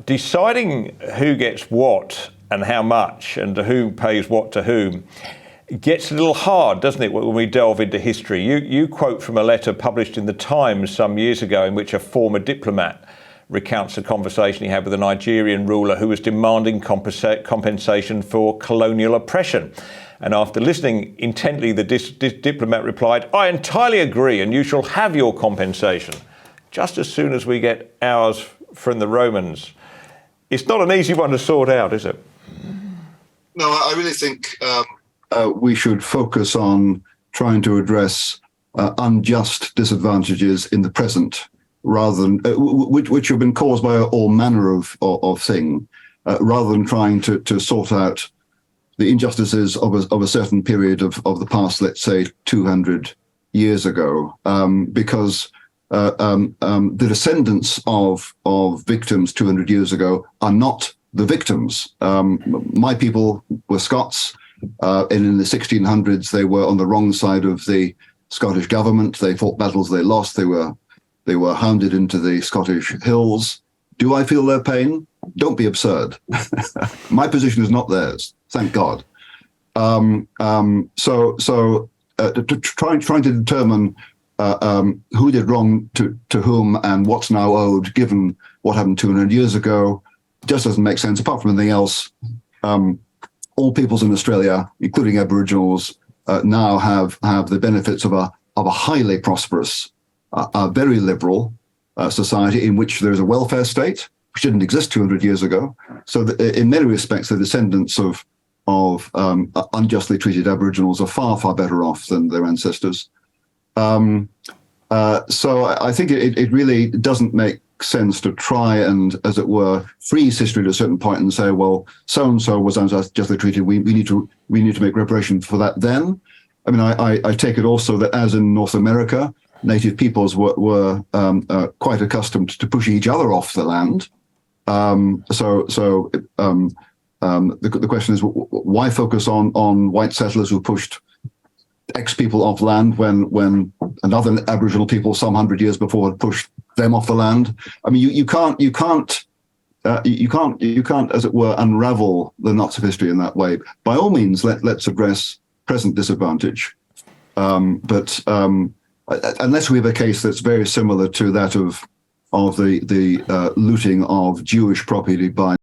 deciding who gets what and how much and who pays what to whom gets a little hard, doesn't it, when we delve into history? You quote from a letter published in the Times some years ago in which a former diplomat recounts a conversation he had with a Nigerian ruler who was demanding compensation for colonial oppression. And after listening intently, the diplomat replied, "I entirely agree, and you shall have your compensation, just as soon as we get ours from the Romans." It's not an easy one to sort out, is it? No, I really think we should focus on trying to address unjust disadvantages in the present, rather than which have been caused by all manner of things, rather than trying to sort out the injustices of a certain period of the past, let's say 200 years ago, because the descendants of victims 200 years ago are not the victims. My people were Scots, and in the 1600s they were on the wrong side of the Scottish government. They fought battles they lost. They were hounded into the Scottish hills. Do I feel their pain? Don't be absurd. My position is not theirs, thank God. Trying to determine who did wrong to whom and what's now owed, given what happened 200 years ago, just doesn't make sense. Apart from anything else, all peoples in Australia, including Aboriginals, now have the benefits of a highly prosperous, a very liberal society in which there is a welfare state, which didn't exist 200 years ago. So in many respects, the descendants of unjustly treated Aboriginals are far, far better off than their ancestors. So I think it really doesn't make sense to try and, as it were, freeze history to a certain point and say, well, so-and-so was unjustly treated. We need to make reparation for that then. I mean, I take it also that, as in North America, native peoples were quite accustomed to pushing each other off the land. The question is, why focus on white settlers who pushed X people off land when another Aboriginal people some 100 years before had pushed them off the land? I mean, you can't, as it were, unravel the knots of history in that way. By all means, let's address present disadvantage, but unless we have a case that's very similar to that of the looting of Jewish property by